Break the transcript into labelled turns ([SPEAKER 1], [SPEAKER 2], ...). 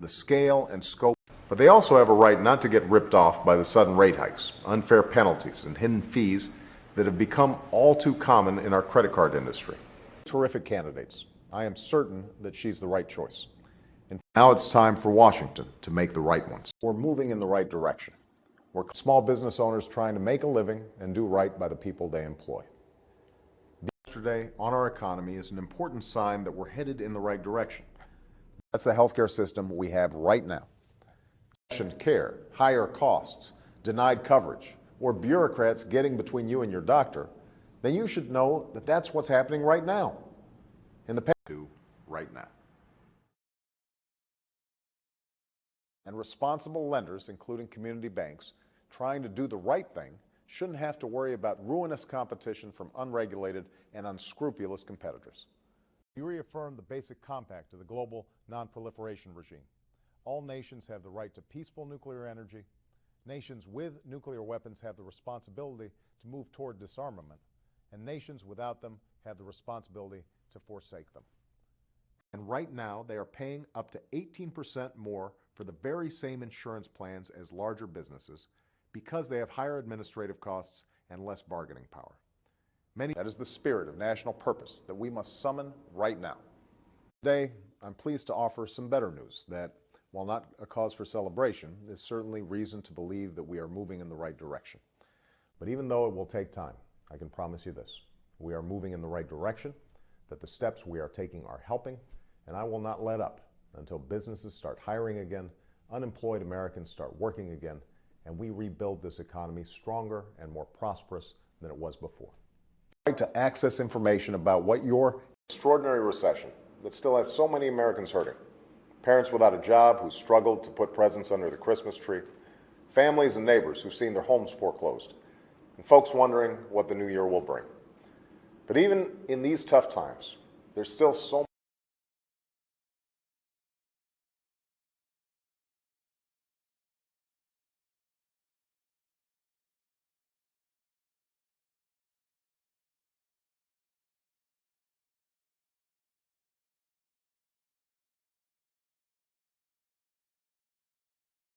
[SPEAKER 1] the scale and scope, but they also have a right not to get ripped off by the sudden rate hikes, unfair penalties, and hidden fees that have become all too common in our credit card industry. Terrific candidates. I am certain that she's the right choice. And now it's time for Washington to make the right ones. We're moving in the right direction. We're small business owners trying to make a living and do right by the people they employ. Yesterday on our economy is an important sign that we're headed in the right direction. That's the healthcare system we have right now. Care, higher costs, denied coverage, or bureaucrats getting between you and your doctor, then you should know that that's what's happening right now. In the past, right now. And responsible lenders, including community banks, trying to do the right thing, shouldn't have to worry about ruinous competition from unregulated and unscrupulous competitors. We reaffirm the basic compact of the global non-proliferation regime. All nations have the right to peaceful nuclear energy. Nations with nuclear weapons have the responsibility to move toward disarmament, and nations without them have the responsibility to forsake them. And right now, they are paying up to 18% more for the very same insurance plans as larger businesses because they have higher administrative costs and less bargaining power. That is the spirit of national purpose that we must summon right now. Today, I'm pleased to offer some better news that, while not a cause for celebration, is certainly reason to believe that we are moving in the right direction. But even though it will take time, I can promise you this. We are moving in the right direction, that the steps we are taking are helping, and I will not let up until businesses start hiring again, unemployed Americans start working again, and we rebuild this economy stronger and more prosperous than it was before. Right to access information about what your extraordinary recession that still has so many Americans hurting, parents without a job who struggled to put presents under the Christmas tree, families and neighbors who've seen their homes foreclosed, and folks wondering what the new year will bring. But even in these tough times, there's still so